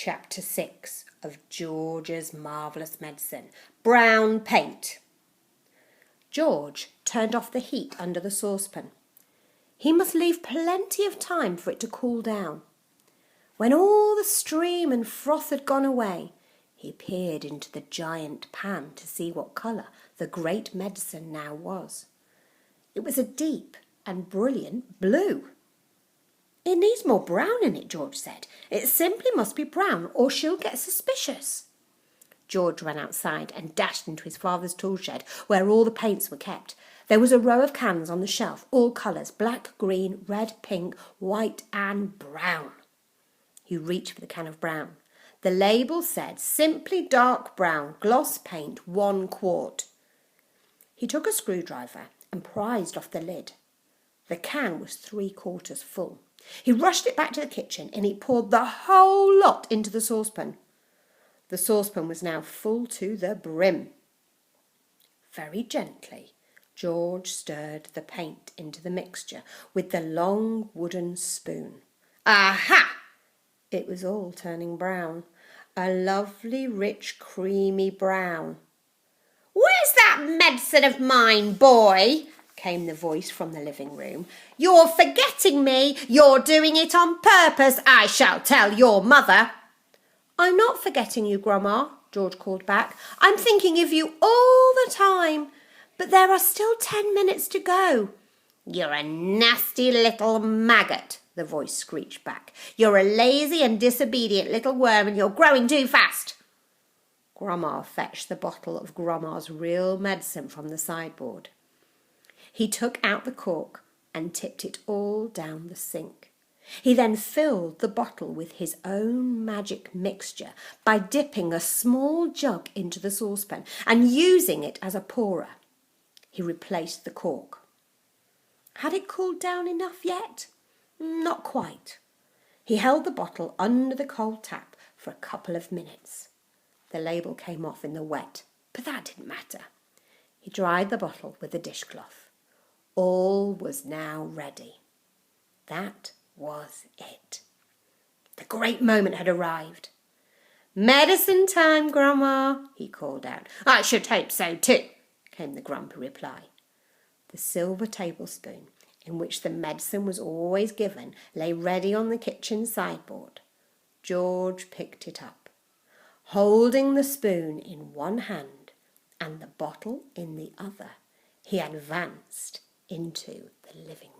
Chapter 6 of George's Marvellous Medicine. Brown Paint. George turned off the heat under the saucepan. He must leave plenty of time for it to cool down. When all the steam and froth had gone away, he peered into the giant pan to see what colour the great medicine now was. It was a deep and brilliant blue. "It needs more brown in it," George said. "It simply must be brown or she'll get suspicious." George ran outside and dashed into his father's tool shed where all the paints were kept. There was a row of cans on the shelf, all colours, black, green, red, pink, white and brown. He reached for the can of brown. The label said, "Simply dark brown, gloss paint, 1 quart." He took a screwdriver and prized off the lid. The can was 3/4 full. He rushed it back to the kitchen and he poured the whole lot into the saucepan. The saucepan was now full to the brim. Very gently, George stirred the paint into the mixture with the long wooden spoon. Aha! It was all turning brown. A lovely, rich, creamy brown. "Where's that medicine of mine, boy?" came the voice from the living room. "You're forgetting me. You're doing it on purpose. I shall tell your mother." "I'm not forgetting you, Grandma," George called back. "I'm thinking of you all the time. But there are still 10 minutes to go." "You're a nasty little maggot," the voice screeched back. "You're a lazy and disobedient little worm and you're growing too fast." Grandma fetched the bottle of Grandma's real medicine from the sideboard. He took out the cork and tipped it all down the sink. He then filled the bottle with his own magic mixture by dipping a small jug into the saucepan and using it as a pourer. He replaced the cork. Had it cooled down enough yet? Not quite. He held the bottle under the cold tap for a couple of minutes. The label came off in the wet, but that didn't matter. He dried the bottle with a dishcloth. All was now ready. That was it. The great moment had arrived. "Medicine time, Grandma," he called out. "I should hope so too," came the grumpy reply. The silver tablespoon in which the medicine was always given lay ready on the kitchen sideboard. George picked it up. Holding the spoon in one hand and the bottle in the other, he advanced into the living room.